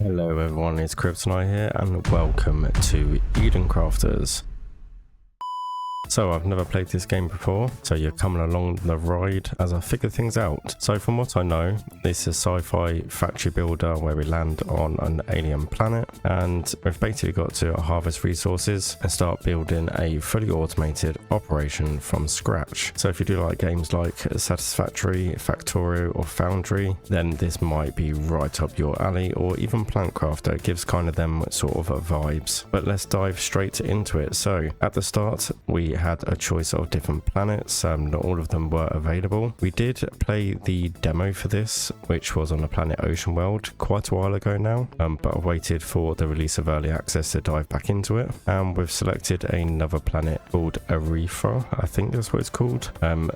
Hello everyone, it's Kryptonite here and welcome to Eden Crafters. So I've never played this game before, so you're coming along the ride as I figure things out. So from what I know, this is a sci-fi factory builder where we land on an alien planet and we've basically got to harvest resources and start building a fully automated operation from scratch. So if you do like games like Satisfactory, Factorio or Foundry, then this might be right up your alley, or even Plant Crafter. It gives kind of them sort of vibes. But let's dive straight into it. So at the start, we had a choice of different planets. Not all of them were available. We did play the demo for this, which was on the planet Ocean World quite a while ago now, but I waited for the release of early access to dive back into it, and we've selected another planet called Aretha. I think that's what it's called.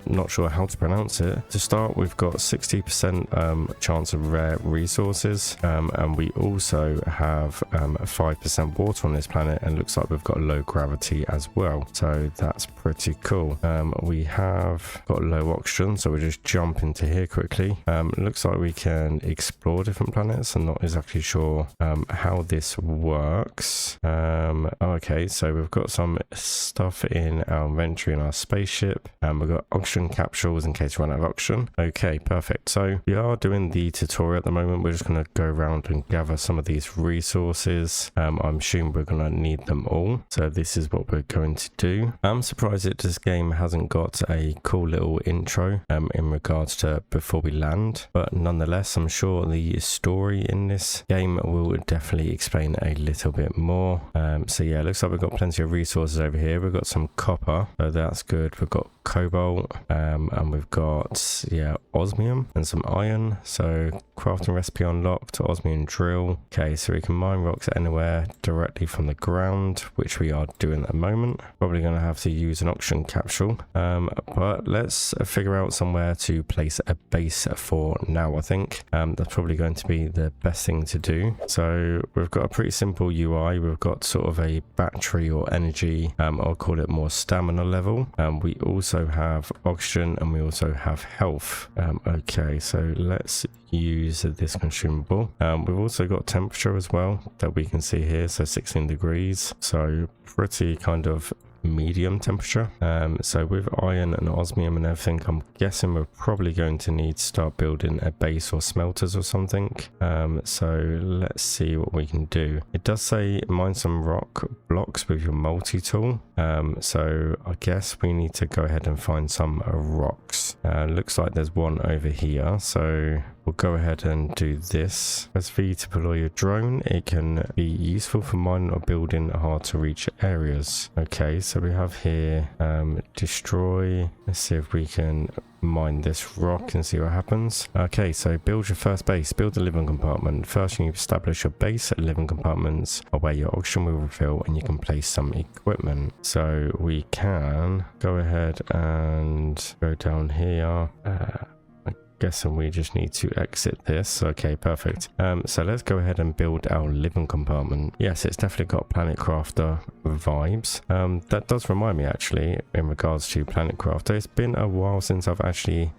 Not sure how to pronounce it. To start, we've got 60% chance of rare resources, and we also have 5% water on this planet, and looks like we've got low gravity as well, so that's pretty cool. We have got low oxygen, so we'll just jump into here quickly. Looks like we can explore different planets. I'm not exactly sure how this works. Okay, so we've got some stuff in our inventory in our spaceship, and we've got oxygen capsules in case we run out of oxygen. Okay, perfect. So we are doing the tutorial at the moment. We're just going to go around and gather some of these resources. I'm assuming we're going to need them all, so this is what we're going to do. I'm surprised that this game hasn't got a cool little intro in regards to before we land, but nonetheless I'm sure the story in this game will definitely explain a little bit more. So yeah, it looks like we've got plenty of resources over here. We've got some copper, so that's good. We've got cobalt, and we've got osmium and some iron. So crafting recipe unlocked, osmium drill. Okay, so we can mine rocks anywhere directly from the ground, which we are doing at the moment. Probably going to have to use an oxygen capsule, but let's figure out somewhere to place a base for now. I think that's probably going to be the best thing to do. So we've got a pretty simple UI. We've got sort of a battery or energy, I'll call it more stamina level. We also have oxygen and we also have health. Okay, so let's use this consumable. We've also got temperature as well that we can see here, so 16 degrees, so pretty kind of medium temperature. So with iron and osmium and everything, I'm guessing we're probably going to need to start building a base or smelters or something. So let's see what we can do. It does say mine some rock blocks with your multi-tool, so I guess we need to go ahead and find some rocks. Looks like there's one over here, so we'll go ahead and do this. Press V to deploy your drone. It can be useful for mining or building hard to reach areas. Okay, so we have here destroy. Let's see if we can mine this rock and see what happens. Okay, so build your first base. Build the living compartment. First, you establish your base. Living compartments are where your oxygen will refill and you can place some equipment. So we can go ahead and go down here. Guessing we just need to exit this. Okay, perfect. So let's go ahead and build our living compartment. Yes, it's definitely got Planet Crafter vibes. That does remind me actually in regards to Planet Crafter. It's been a while since I've actually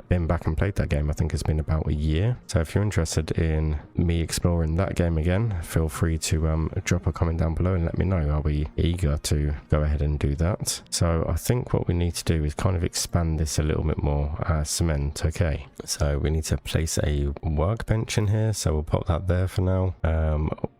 been back and played that game. I think it's been about a year. So if you're interested in me exploring that game again, feel free to drop a comment down below and let me know. I'll be eager to go ahead and do that. So I think what we need to do is kind of expand this a little bit more. Cement. Okay. So we need to place a workbench in here, so we'll pop that there for now.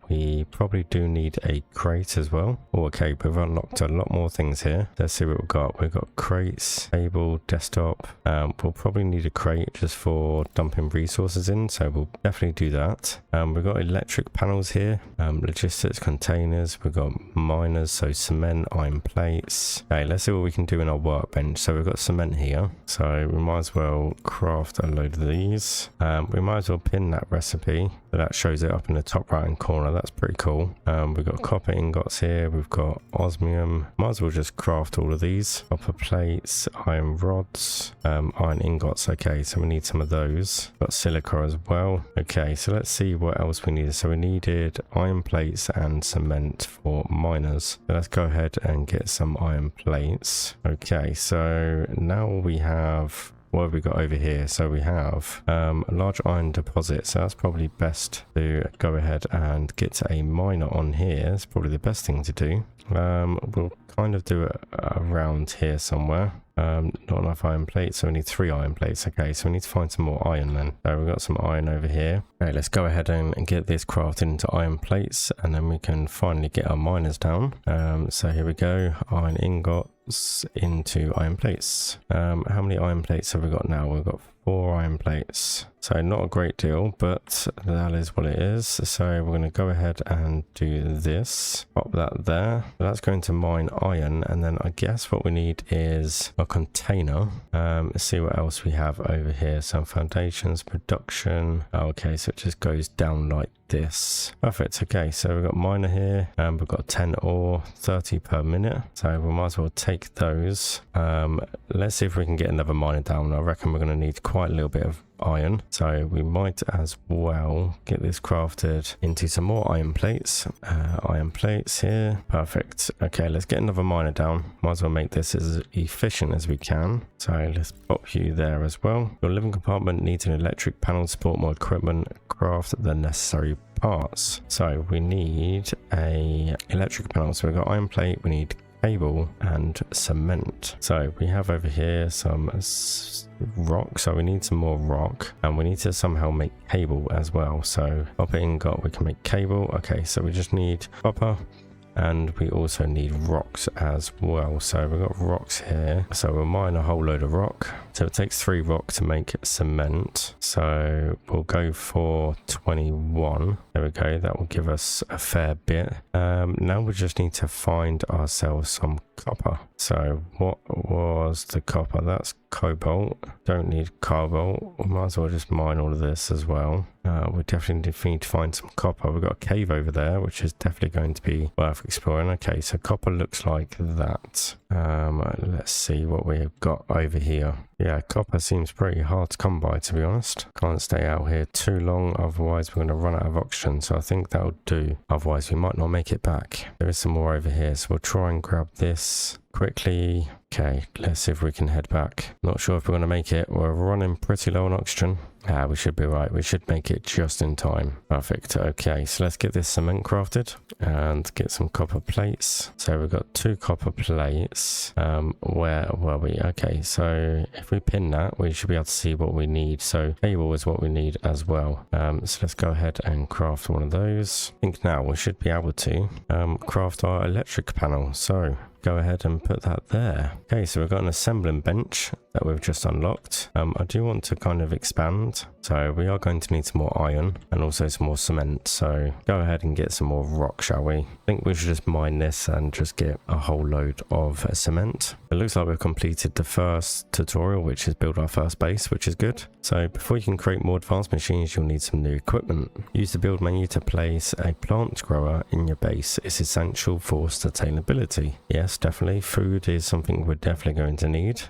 We probably do need a crate as well. Oh, okay, we've unlocked a lot more things here. Let's see what we've got. We've got crates, table, desktop. We'll probably need a crate just for dumping resources in, so we'll definitely do that. We've got electric panels here, logistics containers. We've got miners, so cement, iron plates. Okay, let's see what we can do in our workbench. So we've got cement here, so we might as well craft a load of these. We might as well pin that recipe, so that shows it up in the top right hand corner. That's pretty cool. We've got copper ingots here. We've got osmium. Might as well just craft all of these. Copper plates, iron rods, iron ingots. Okay, so we need some of those. Got silica as well. Okay, so let's see what else we needed. So we needed iron plates and cement for miners. So let's go ahead and get some iron plates. Okay, so now we have what have we got over here? So we have a large iron deposit, so that's probably best to go ahead and get a miner on here. It's probably the best thing to do. We'll kind of do it around here somewhere. Not enough iron plates, so we need 3 iron plates. Okay, so we need to find some more iron then. So we've got some iron over here. Okay, let's go ahead and get this crafted into iron plates, and then we can finally get our miners down. So here we go, iron ingots into iron plates. How many iron plates have we got now? We've got 4 iron plates, so not a great deal, but that is what it is. So we're going to go ahead and do this, pop that there. That's going to mine iron, and then I guess what we need is a container. Let's see what else we have over here. Some foundations, production. Okay, so it just goes down like this. Perfect. Okay, so we've got miner here, and we've got 10 ore, 30 per minute, so we might as well take those. Let's see if we can get another miner down. I reckon we're going to need quite a little bit of iron, so we might as well get this crafted into some more iron plates. Iron plates here. Perfect. Okay, let's get another miner down. Might as well make this as efficient as we can, so let's pop you there as well. Your living compartment needs an electric panel to support more equipment. Craft the necessary parts. So we need a electric panel, so we've got iron plate, we need cable and cement. So we have over here some rock, so we need some more rock, and we need to somehow make cable as well. So copper ingot, we can make cable. Okay, so we just need copper, and we also need rocks as well. So we've got rocks here, so we'll mine a whole load of rock. So it takes 3 rock to make cement, so we'll go for 21. There we go, that will give us a fair bit. Now we just need to find ourselves some copper. So what was the copper? That's cobalt. Don't need cobalt. We might as well just mine all of this as well. We definitely need to find some copper. We've got a cave over there, which is definitely going to be worth exploring. Okay, so copper looks like that. Let's see what we've got over here. Yeah, copper seems pretty hard to come by, to be honest. Can't stay out here too long, otherwise we're going to run out of oxygen. So I think that'll do. Otherwise we might not make it back. There is some more over here, so we'll try and grab this quickly. Okay, let's see if we can head back. Not sure if we're going to make it. We're running pretty low on oxygen. We should be right. We should make it just in time. Perfect. Okay, so let's get this cement crafted and get some copper plates. So we've got 2 copper plates. Where were we? Okay, so if we pin that, we should be able to see what we need. So cable is what we need as well. So let's go ahead and craft one of those. I think now we should be able to craft our electric panel. So go ahead and put that there. Okay, so we've got an assembling bench that we've just unlocked. I do want to kind of expand, so we are going to need some more iron and also some more cement. So go ahead and get some more rock, shall we? I think we should just mine this and just get a whole load of cement. It looks like we've completed the first tutorial, which is build our first base, which is good. So before you can create more advanced machines, you'll need some new equipment. Use the build menu to place a plant grower in your base. It's essential for sustainability. Yes, definitely. Food is something we're definitely going to need.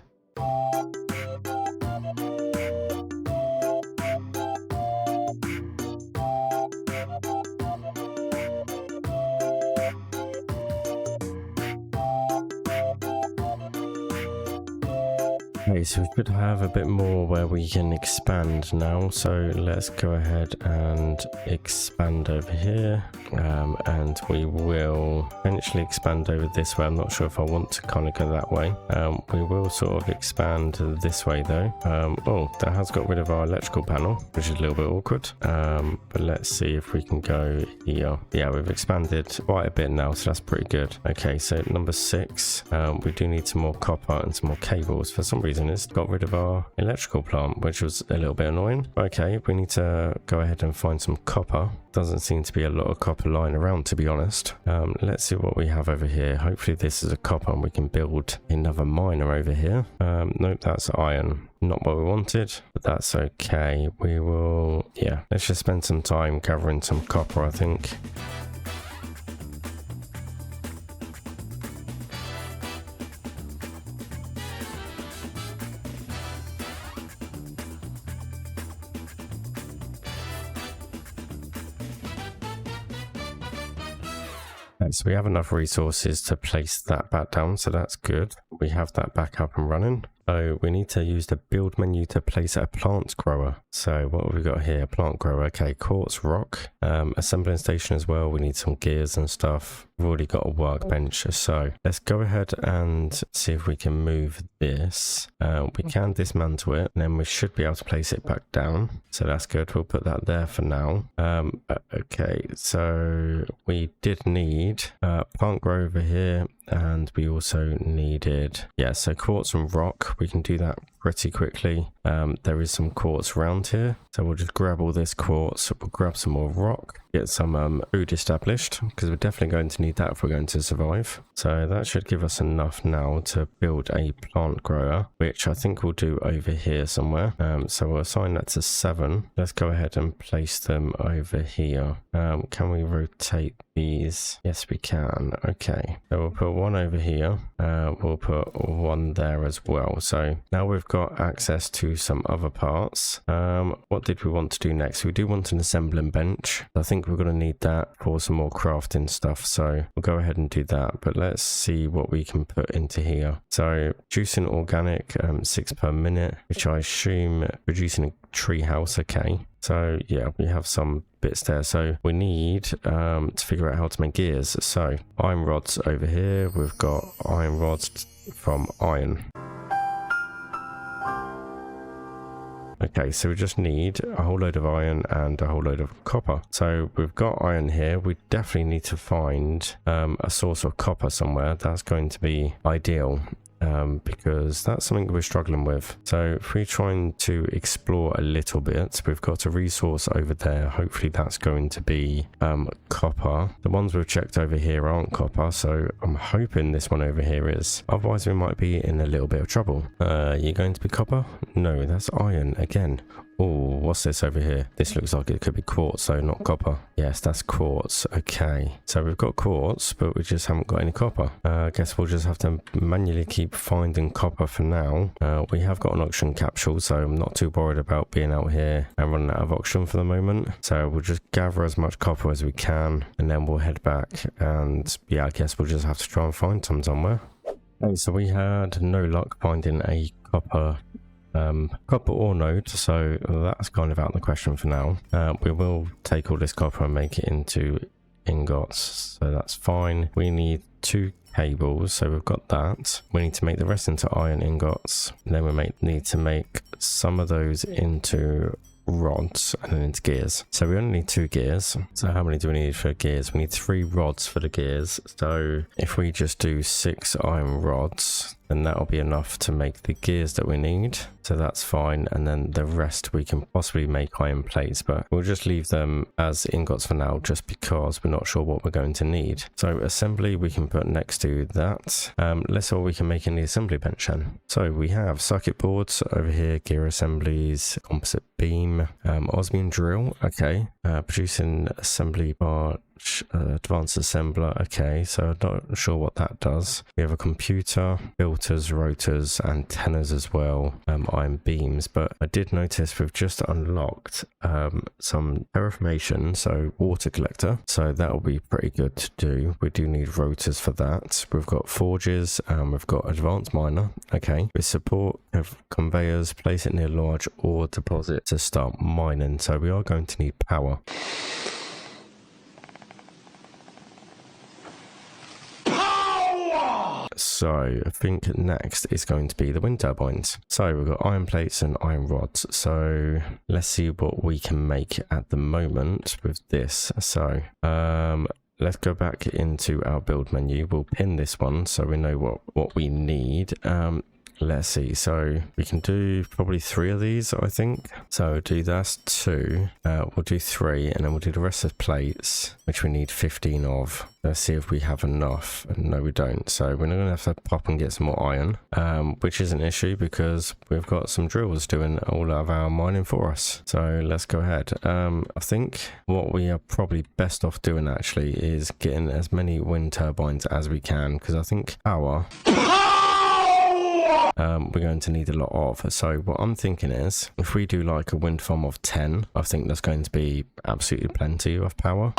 Okay, so we should have a bit more where we can expand now. So let's go ahead and expand over here. And we will eventually expand over this way. I'm not sure if I want to kind of go that way. We will sort of expand this way though. Oh, that has got rid of our electrical panel, which is a little bit awkward. But let's see if we can go here. Yeah, we've expanded quite a bit now, so that's pretty good. Okay, so number 6, we do need some more copper and some more cables. For some reason, it's got rid of our electrical plant, which was a little bit annoying. Okay, we need to go ahead and find some copper. Doesn't seem to be a lot of copper lying around, to be honest. Let's see what we have over here. Hopefully this is a copper and we can build another miner over here. Nope, that's iron. Not what we wanted, but that's okay. We will, yeah, let's just spend some time gathering some copper, I think. So we have enough resources to place that back down, so that's good. We have that back up and running. So we need to use the build menu to place a plant grower. So what have we got here? Plant grower. Okay, quartz, rock, assembling station as well. We need some gears and stuff. We've already got a workbench. So let's go ahead and see if we can move this. We can dismantle it, and then we should be able to place it back down. So that's good. We'll put that there for now. Okay, so we did need plant grower over here, and we also needed, yeah, so quartz and rock. We can do that pretty quickly. There is some quartz around here, so we'll just grab all this quartz. We'll grab some more rock, get some food established, because we're definitely going to need that if we're going to survive. So that should give us enough now to build a plant grower, which I think we'll do over here somewhere. So we'll assign that to 7. Let's go ahead and place them over here. Can we rotate these? Yes, we can. Okay, so we'll put one over here. We'll put one there as well. So now we've got access to some other parts. What did we want to do next? We do want an assembling bench. I think we're going to need that for some more crafting stuff, so we'll go ahead and do that. But let's see what we can put into here. So producing organic, 6 per minute, which I assume producing a tree house. Okay, so yeah, we have some bits there. So we need to figure out how to make gears. So iron rods over here. We've got iron rods from iron. Okay, so we just need a whole load of iron and a whole load of copper. So we've got iron here. We definitely need to find a source of copper somewhere. That's going to be ideal. Because that's something we're struggling with. So if we're trying to explore a little bit, we've got a resource over there. Hopefully that's going to be copper. The ones we've checked over here aren't copper, so I'm hoping this one over here is. Otherwise we might be in a little bit of trouble. You're going to be copper? No, that's iron again. Oh, what's this over here? This looks like it could be quartz, so not copper. Yes, that's quartz. Okay, so we've got quartz, but we just haven't got any copper. I guess we'll just have to manually keep finding copper for now. We have got an oxygen capsule, so I'm not too worried about being out here and running out of oxygen for the moment. So we'll just gather as much copper as we can, and then we'll head back. And yeah, I guess we'll just have to try and find some somewhere. Okay, so we had no luck finding a copper ore node, so that's kind of out of the question for now. We will take all this copper and make it into ingots, so that's fine. We need 2 cables, so we've got that. We need to make the rest into iron ingots, and then we need to make some of those into rods and then into gears. So we only need 2 gears. So how many do we need for gears? We need 3 rods for the gears. So if we just do 6 iron rods, then that'll be enough to make the gears that we need. So that's fine, and then the rest we can possibly make iron plates, but we'll just leave them as ingots for now just because we're not sure what we're going to need. So assembly we can put next to that. Let's see what we can make in the assembly bench then. So we have circuit boards over here, gear assemblies, composite beam, osmium drill. Okay, producing assembly bar, advanced assembler. Okay, so I'm not sure what that does. We have a computer, filters, rotors, antennas as well, iron beams. But I did notice we've just unlocked some terraformation, so water collector, so that'll be pretty good to do. We do need rotors for that. We've got forges, we've got advanced miner. Okay, with support of conveyors, place it near large ore deposit to start mining. So we are going to need power. So I think next is going to be the wind turbines. So we've got iron plates and iron rods. So let's see what we can make at the moment with this. So let's go back into our build menu. We'll pin this one so we know what we need. Let's see, so we can do probably 3 of these, I think. So do that's 2, we'll do 3, and then we'll do the rest of plates, which we need 15 of. Let's see if we have enough. No, we don't. So we're going to have to pop and get some more iron, which is an issue because we've got some drills doing all of our mining for us. So let's go ahead. I think what we are probably best off doing actually is getting as many wind turbines as we can, because I think power we're going to need a lot of. So what I'm thinking is, if we do like a wind farm of 10, I think there's going to be absolutely plenty of power.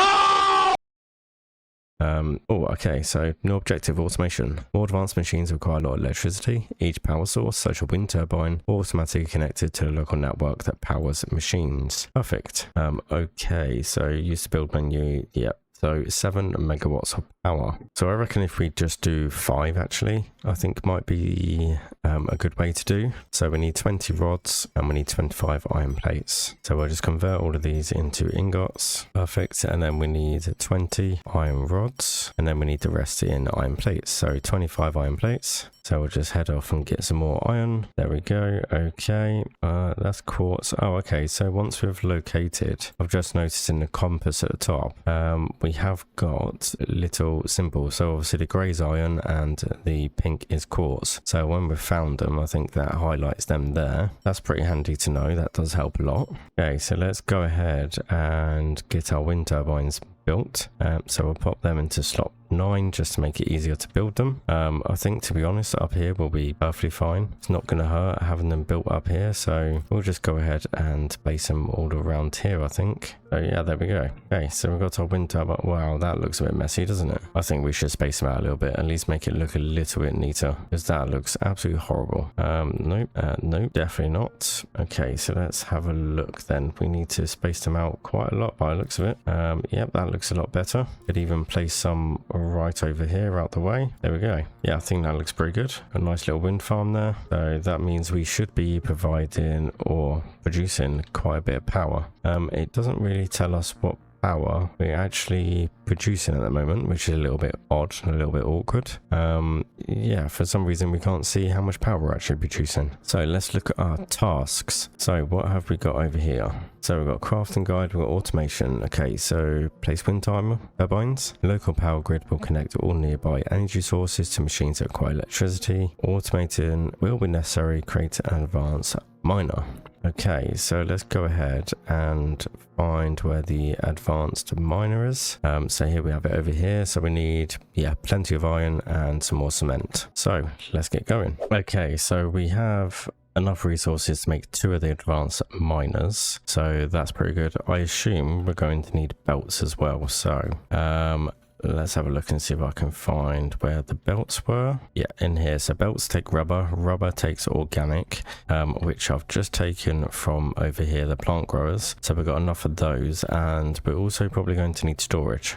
Oh, okay, so new objective, automation. More advanced machines require a lot of electricity. Each power source, such a wind turbine, automatically connected to the local network that powers machines. Perfect. Okay, so use the build menu. Yep. So 7 megawatts of power. So I reckon if we just do 5, actually, I think might be a good way to do. So we need 20 rods and we need 25 iron plates. So we'll just convert all of these into ingots. Perfect. And then we need 20 iron rods and then we need the rest in iron plates. So 25 iron plates. So we'll just head off and get some more iron. There we go. Okay. That's quartz. Oh, okay. So once we've located, I've just noticed in the compass at the top, we have got little symbols. So obviously the grey is iron and the pink is quartz. So when we've found them, I think that highlights them there. That's pretty handy to know. That does help a lot. Okay. So let's go ahead and get our wind turbines built. So we'll pop them into slot 9 just to make it easier to build them. I think, to be honest, up here will be perfectly fine. It's not going to hurt having them built up here, so we'll just go ahead and place them all around here, I think. So yeah, there we go. Okay, so we've got our wind turbine. Wow, that looks a bit messy, doesn't it? I think we should space them out a little bit, at least make it look a little bit neater, because that looks absolutely horrible. Nope, nope, definitely not. Okay, so let's have a look then. We need to space them out quite a lot by the looks of it. Yep, that looks a lot better. Could even place some right over here out the way. There we go. Yeah, I think that looks pretty good. A nice little wind farm there. So that means we should be providing or producing quite a bit of power. It doesn't really tell us what power we're actually producing at the moment, which is a little bit odd and a little bit awkward. Yeah, for some reason we can't see how much power we're actually producing. So let's look at our tasks. So what have we got over here? So we've got crafting guide, we've got automation. Okay, so place wind turbines. Local power grid will connect all nearby energy sources to machines that require electricity. Automating will be necessary, create an advanced miner. Okay, so let's go ahead and find where the advanced miner is. So here we have it over here. So we need, yeah, plenty of iron and some more cement. So let's get going. Okay, so we have enough resources to make 2 of the advanced miners, so that's pretty good. I assume we're going to need belts as well, so let's have a look and see if I can find where the belts were. Yeah, in here. So belts take rubber, rubber takes organic, which I've just taken from over here, the plant growers. So we've got enough of those, and we're also probably going to need storage.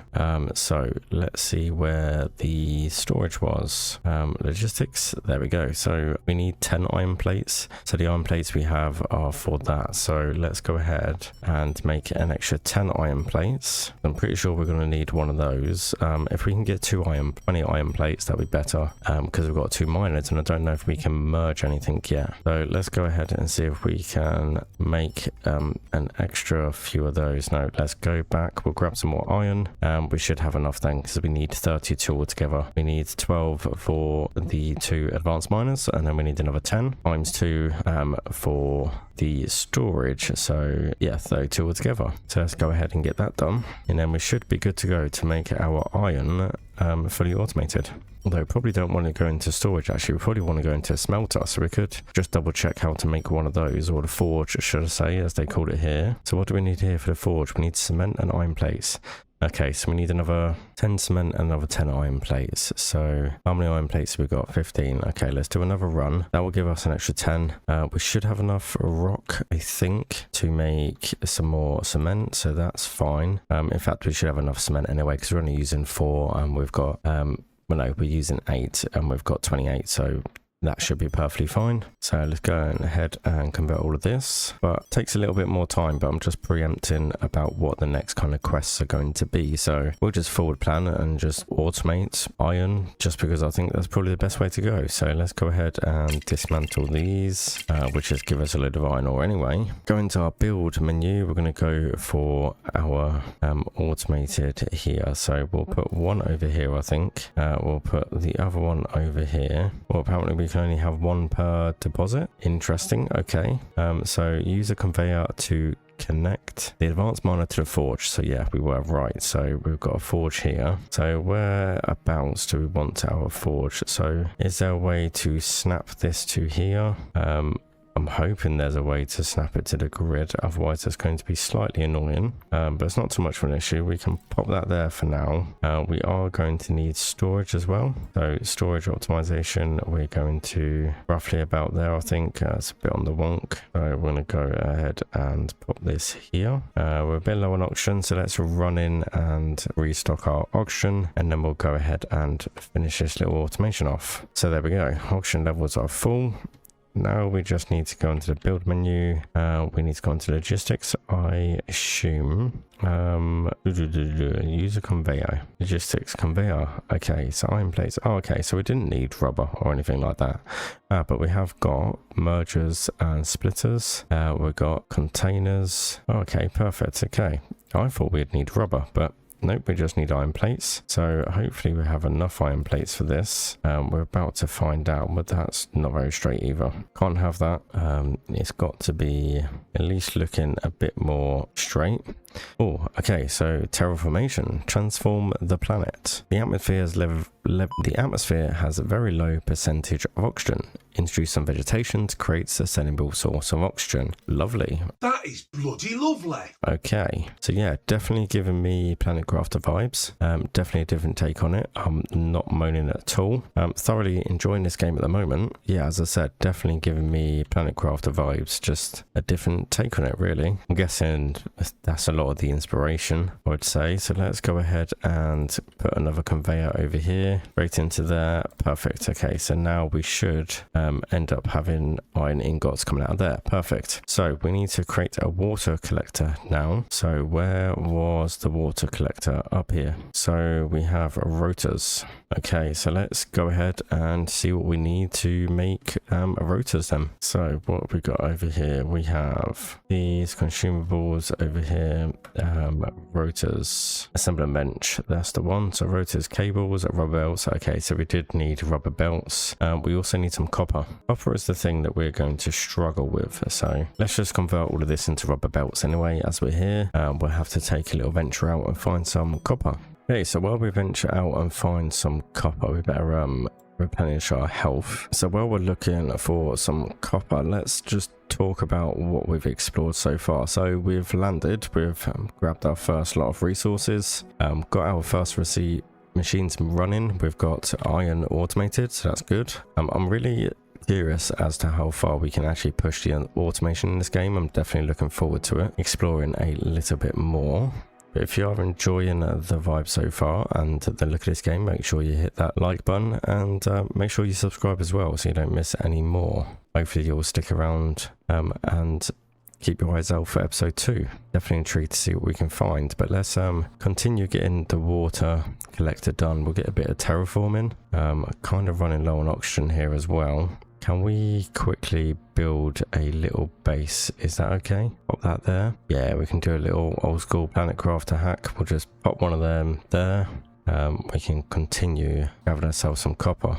So let's see where the storage was. Logistics, there we go. So we need 10 iron plates. So the iron plates we have are for that. So let's go ahead and make an extra 10 iron plates. I'm pretty sure we're going to need one of those. If we can get 20 iron plates, that'd be better, because we've got 2 miners and I don't know if we can merge anything yet. So let's go ahead and see if we can make an extra few of those. No, let's go back. We'll grab some more iron. We should have enough then, because we need 32 altogether. We need 12 for the 2 advanced miners, and then we need another 10 times 2 for the storage. So yeah, 32 altogether. So let's go ahead and get that done, and then we should be good to go to make our iron fully automated. Although probably don't want to go into storage, actually. We probably want to go into a smelter, so we could just double check how to make one of those, or the forge, should I say, as they call it here. So what do we need here for the forge? We need cement and iron plates. Okay, so we need another 10 cement and another 10 iron plates. So how many iron plates have we got? 15. Okay, let's do another run. That will give us an extra 10. We should have enough rock, I think, to make some more cement, so that's fine. In fact, we should have enough cement anyway, because we're only using 4 and we've got, well, no, we're using 8 and we've got 28, so that should be perfectly fine. So let's go ahead and convert all of this, but it takes a little bit more time, but I'm just preempting about what the next kind of quests are going to be. So we'll just forward plan and just automate iron, just because I think that's probably the best way to go. So let's go ahead and dismantle these, which just give us a load of iron ore anyway. Go into our build menu. We're going to go for our automated here. So we'll put one over here, I think. We'll put the other one over here. Well, apparently we can only have 1 per deposit. Interesting. Okay. So use a conveyor to connect the advanced miner to the forge. So yeah, we were right. So we've got a forge here. So whereabouts do we want our forge? So is there a way to snap this to here? I'm I'm hoping there's a way to snap it to the grid, otherwise it's going to be slightly annoying, but it's not too much of an issue. We can pop that there for now. We are going to need storage as well, so storage optimization, we're going to roughly about there. I think it's a bit on the wonk, so we're going to go ahead and pop this here. We're a bit low on oxygen, so let's run in and restock our oxygen, and then we'll go ahead and finish this little automation off. So there we go, oxygen levels are full. Now we just need to go into the build menu. We need to go into logistics, I assume. Use a conveyor. Logistics conveyor. Okay, so iron plates. Oh, okay, so we didn't need rubber or anything like that. But we have got mergers and splitters. We've got containers. Okay, perfect. Okay, I thought we'd need rubber, but nope, we just need iron plates. So hopefully we have enough iron plates for this. We're about to find out, but that's not very straight either. Can't have that. It's got to be at least looking a bit more straight. Oh, okay, so terraformation, transform the planet. The atmosphere has a very low percentage of oxygen. Introduce some vegetation to create a sustainable source of oxygen. Lovely. That is bloody lovely. Okay, so yeah, definitely giving me Planet Crafter vibes. Definitely a different take on it. I'm not moaning at all. Thoroughly enjoying this game at the moment. Yeah, as I said, definitely giving me Planet Crafter vibes. Just a different take on it, really. I'm guessing that's a lot of the inspiration, I would say. So let's go ahead and put another conveyor over here, right into there. Perfect. Okay, so now we should end up having iron ingots coming out of there. Perfect. So we need to create a water collector now. So where was the water collector? Up here. So we have rotors. Okay, so let's go ahead and see what we need to make rotors then. So what have we got over here? We have these consumables over here. Rotors, assembler bench, that's the one. So rotors, cables, rubber belts. Okay, so we did need rubber belts. We also need some copper. Copper is the thing that we're going to struggle with, so let's just convert all of this into rubber belts anyway. As we're here, we'll have to take a little venture out and find some copper. Okay, so while we venture out and find some copper, we better replenish our health. So while we're looking for some copper, let's just talk about what we've explored so far. So we've landed, we've grabbed our first lot of resources, got our first machines running. We've got iron automated, so that's good. I'm really curious as to how far we can actually push the automation in this game. I'm definitely looking forward to it, exploring a little bit more. But if you are enjoying the vibe so far and the look of this game, make sure you hit that like button and make sure you subscribe as well so you don't miss any more. Hopefully you'll stick around and keep your eyes out for episode 2. Definitely intrigued to see what we can find, but let's continue getting the water collector done. We'll get a bit of terraforming. Kind of running low on oxygen here as well. Can we quickly build a little base? Is that okay? Pop that there. Yeah, we can do a little old school Planet Crafter hack. We'll just pop one of them there. We can continue having ourselves some copper.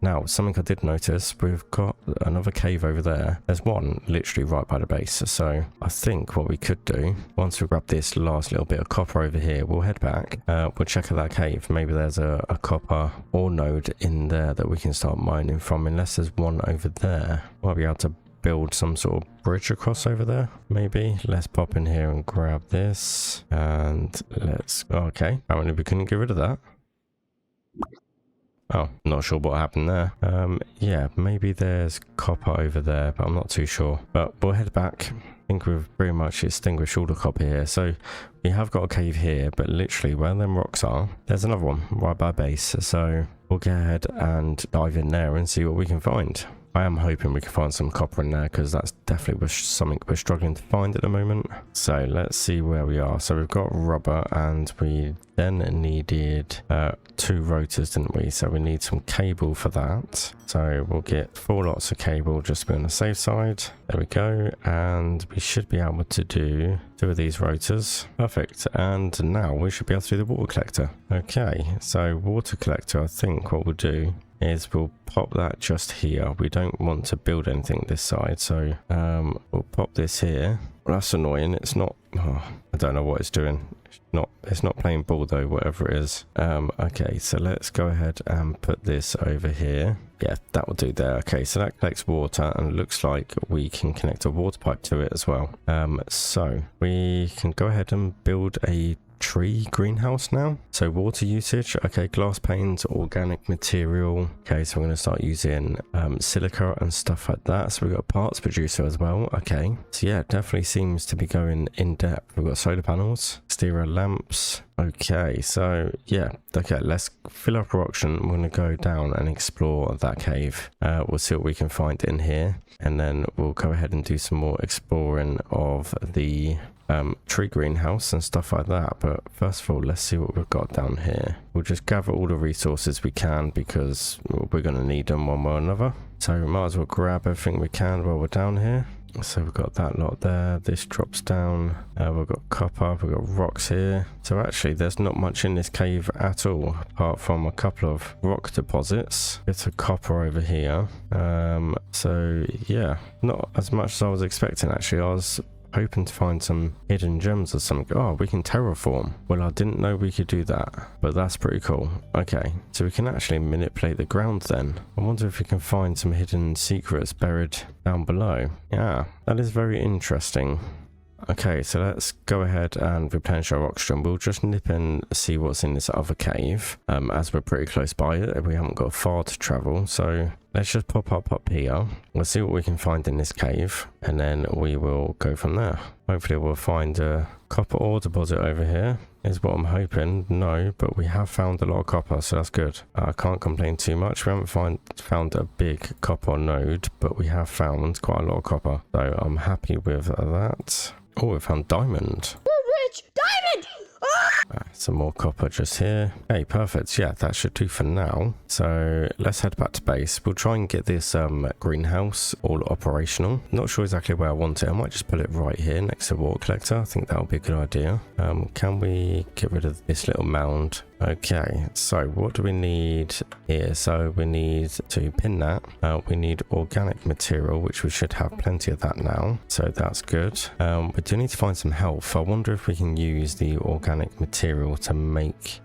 Now, something I did notice, we've got another cave over there. There's one literally right by the base. So I think what we could do, once we grab this last little bit of copper over here, we'll head back. We'll check out that cave. Maybe there's a copper ore node in there that we can start mining from, unless there's one over there. Might be able to build some sort of bridge across over there, maybe. Let's pop in here and grab this. And let's... Okay, apparently we couldn't get rid of that. Oh, not sure what happened there. Yeah, maybe there's copper over there, but I'm not too sure. But we'll head back. I think we've pretty much extinguished all the copper here. So we have got a cave here, but literally where them rocks are, there's another one right by base. So we'll go ahead and dive in there and see what we can find. I am hoping we can find some copper in there, because that's definitely something we're struggling to find at the moment. So let's see where we are. So we've got rubber, and we then needed 2 rotors, didn't we? So we need some cable for that. So we'll get 4 lots of cable just to be on the safe side. There we go. And we should be able to do 2 of these rotors. Perfect. And now we should be able to do the water collector. Okay, so water collector, I think what we'll do is we'll pop that just here. We don't want to build anything this side, so we'll pop this here. Well, that's annoying. It's not, I don't know what it's doing. It's not playing ball though, whatever it is. Okay, so let's go ahead and put this over here. Yeah, that will do there. Okay, so that collects water, and it looks like we can connect a water pipe to it as well. So we can go ahead and build a tree greenhouse now. So water usage, okay, glass panes, organic material. Okay, so we're going to start using silica and stuff like that. So we've got a parts producer as well. Okay, so yeah, it definitely seems to be going in depth. We've got solar panels, stereo lamps. Okay, so yeah, okay, let's fill up our auction. We're going to go down and explore that cave. We'll see what we can find in here, and then we'll go ahead and do some more exploring of the tree greenhouse and stuff like that. But first of all, let's see what we've got down here. We'll just gather all the resources we can, because we're going to need them one way or another. So we might as well grab everything we can while we're down here. So we've got that lot there. This drops down. We've got copper. We've got rocks here. So actually there's not much in this cave at all, apart from a couple of rock deposits. It's a copper over here. So yeah, not as much as I was expecting actually. I was hoping to find some hidden gems or something. Oh, we can terraform. Well, I didn't know we could do that, but that's pretty cool. Okay, so we can actually manipulate the ground then. I wonder if we can find some hidden secrets buried down below. Yeah, that is very interesting. Okay, so let's go ahead and replenish our oxygen. We'll just nip and see what's in this other cave, as we're pretty close by it. We haven't got far to travel, so let's just pop up here. We'll see what we can find in this cave, and then we will go from there. Hopefully we'll find a copper ore deposit over here, is what I'm hoping. No, but we have found a lot of copper, so that's good. I can't complain too much. We haven't found a big copper node, but we have found quite a lot of copper, so I'm happy with that. Oh, we found diamond. We're rich! Diamond! Some more copper just here. Hey, perfect. Yeah, that should do for now. So let's head back to base. We'll try and get this greenhouse all operational. Not sure exactly where I want it. I might just put it right here next to the water collector. I think that'll be a good idea. Can we get rid of this little mound? Okay, so what do we need here? So we need to pin that. We need organic material, which we should have plenty of that now. So that's good. We do need to find some health. I wonder if we can use the organic material to make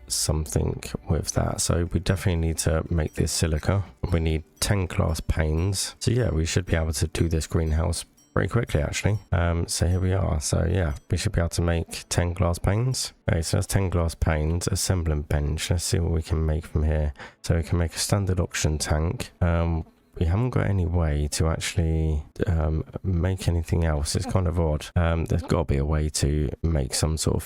something with that. So we definitely need to make this silica. We need 10 glass panes. So yeah, we should be able to do this greenhouse pretty quickly actually. So here we are. So yeah, we should be able to make 10 glass panes. Okay, so that's 10 glass panes, assembling bench. Let's see what we can make from here. So we can make a standard auction tank. We haven't got any way to actually make anything else. It's kind of odd. There's got to be a way to make some sort of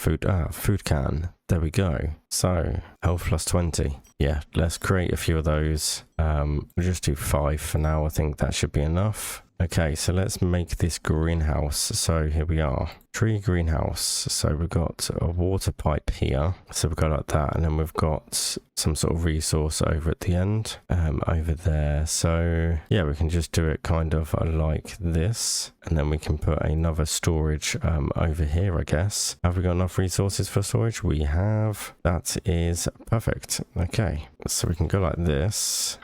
food can. There we go. So health plus 20. Yeah, let's create a few of those. We'll just do 5 for now. I think that should be enough. Okay, so let's make this greenhouse. So here we are, tree greenhouse. So we've got a water pipe here. So we've got like that, and then we've got some sort of resource over at the end, over there. So yeah, we can just do it kind of like this, and then we can put another storage over here, I guess. Have we got enough resources for storage? We have. That is perfect. Okay, so we can go like this.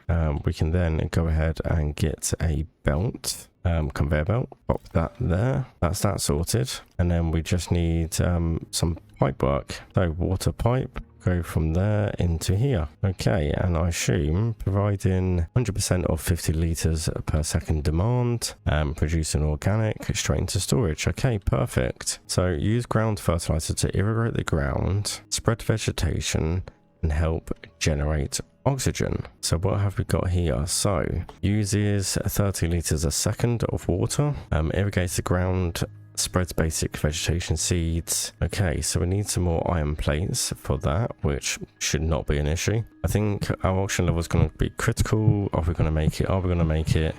We can then go ahead and get a belt, conveyor belt, pop that there. That's that sorted, and then we just need some pipe work. So water pipe, go from there into here. Okay, and I assume providing 100% of 50 liters per second demand, producing organic straight into storage. Okay, perfect. So use ground fertilizer to irrigate the ground, spread vegetation, and help generate oxygen. So what have we got here? So uses 30 liters a second of water, irrigates the ground, spreads basic vegetation seeds. Okay, so we need some more iron plates for that, which should not be an issue. I think our oxygen level is going to be critical. Are we going to make it? Are we going to make it?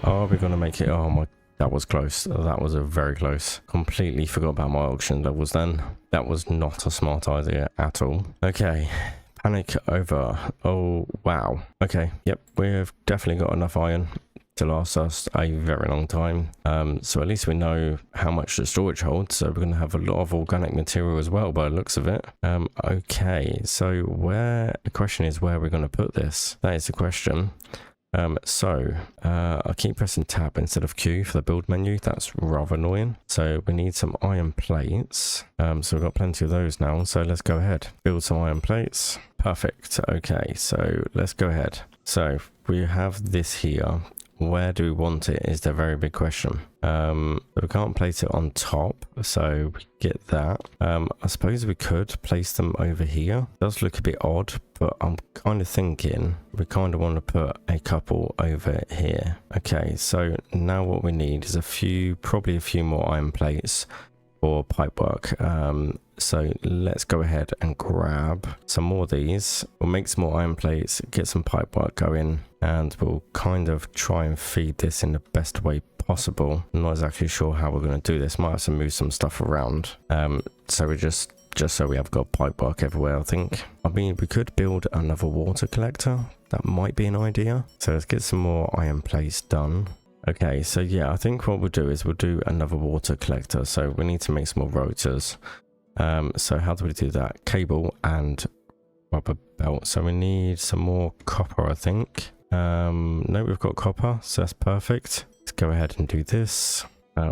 Are we going to make it? Oh my, that was close. That was a very close. Completely forgot about my oxygen levels then. That was not a smart idea at all. Okay. Panic over. Oh, wow. Okay. Yep. We've definitely got enough iron. to last us a very long time. So at least we know how much the storage holds. So we're going to have a lot of organic material as well by the looks of it. Okay, so the question is where we're going to put this. That is the question. I keep pressing tab instead of Q for the build menu. That's rather annoying. So we need some iron plates. So we've got plenty of those now. So let's go ahead. Build some iron plates. Perfect. Okay, so let's go ahead. So we have this here. Where do we want it is the very big question. We can't place it on top, so we get that. I suppose we could place them over here. It does look a bit odd, but I'm kind of thinking we kind of want to put a couple over here. Okay, so now what we need is probably a few more iron plates for pipework. So let's go ahead and grab some more of these. We'll make some more iron plates, get some pipework going, and we'll kind of try and feed this in the best way possible. I'm not exactly sure how we're going to do this. Might have to move some stuff around. So we just so we have got pipework everywhere, I think. I mean, we could build another water collector. That might be an idea. So let's get some more iron plates done. Okay, so yeah, I think what we'll do is we'll do another water collector. So we need to make some more rotors. So how do we do that? Cable and rubber belt. So we need some more copper, I think. No, we've got copper, so that's perfect. Let's go ahead and do this.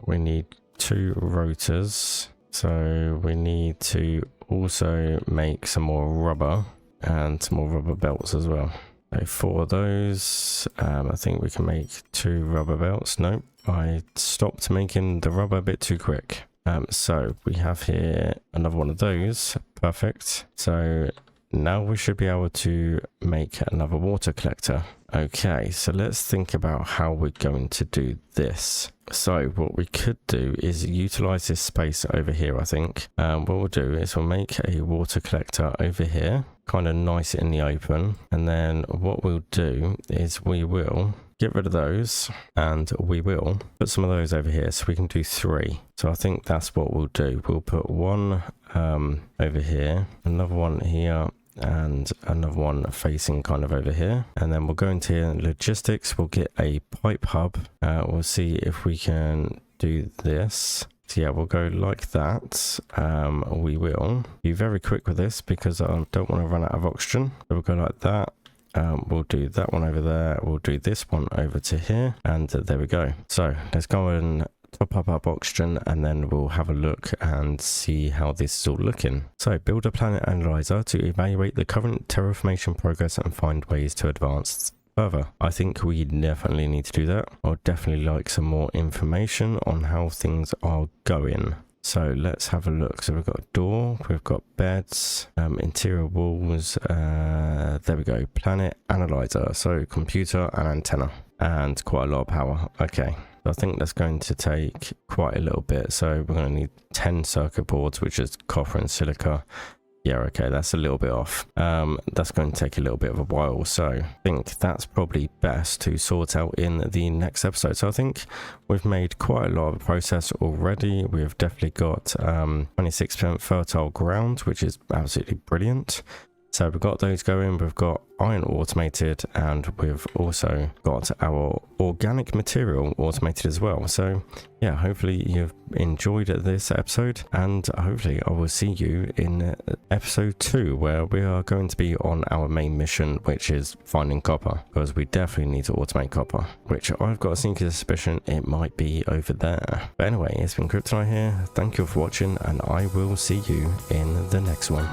We need 2 rotors. So we need to also make some more rubber and some more rubber belts as well. So 4 of those. I think we can make 2 rubber belts. Nope, I stopped making the rubber a bit too quick. So we have here another one of those. Perfect. So now we should be able to make another water collector. Okay, so let's think about how we're going to do this. So what we could do is utilize this space over here, I think. What we'll do is we'll make a water collector over here, kind of nice in the open. And then what we'll do is we will get rid of those and we will put some of those over here so we can do 3. So I think that's what we'll do. We'll put one over here, another one here, and another one facing kind of over here. And then we'll go into here in logistics. We'll get a pipe hub. We'll see if we can do this. So yeah, we'll go like that. We will be very quick with this because I don't want to run out of oxygen. So we'll go like that. We'll do that one over there. We'll do this one over to here. And there we go. So let's go and top up our oxygen and then we'll have a look and see how this is all looking. So build a planet analyzer to evaluate the current terraformation progress and find ways to advance further. I think we definitely need to do that. I'd definitely like some more information on how things are going. So let's have a look. So we've got a door, we've got beds, interior walls, there we go, planet analyzer, so computer and antenna, and quite a lot of power. Okay, so I think that's going to take quite a little bit. So we're going to need 10 circuit boards, which is copper and silica. Yeah, okay, that's a little bit off. That's going to take a little bit of a while, so I think that's probably best to sort out in the next episode. So I think we've made quite a lot of process already. We've definitely got 26% fertile ground, which is absolutely brilliant. So we've got those going, we've got iron automated, and we've also got our organic material automated as well. So yeah, hopefully you've enjoyed this episode, and hopefully I will see you in episode 2, where we are going to be on our main mission, which is finding copper, because we definitely need to automate copper, which I've got a sneaky suspicion it might be over there. But anyway, it's been Kryptonite here. Thank you for watching, and I will see you in the next one.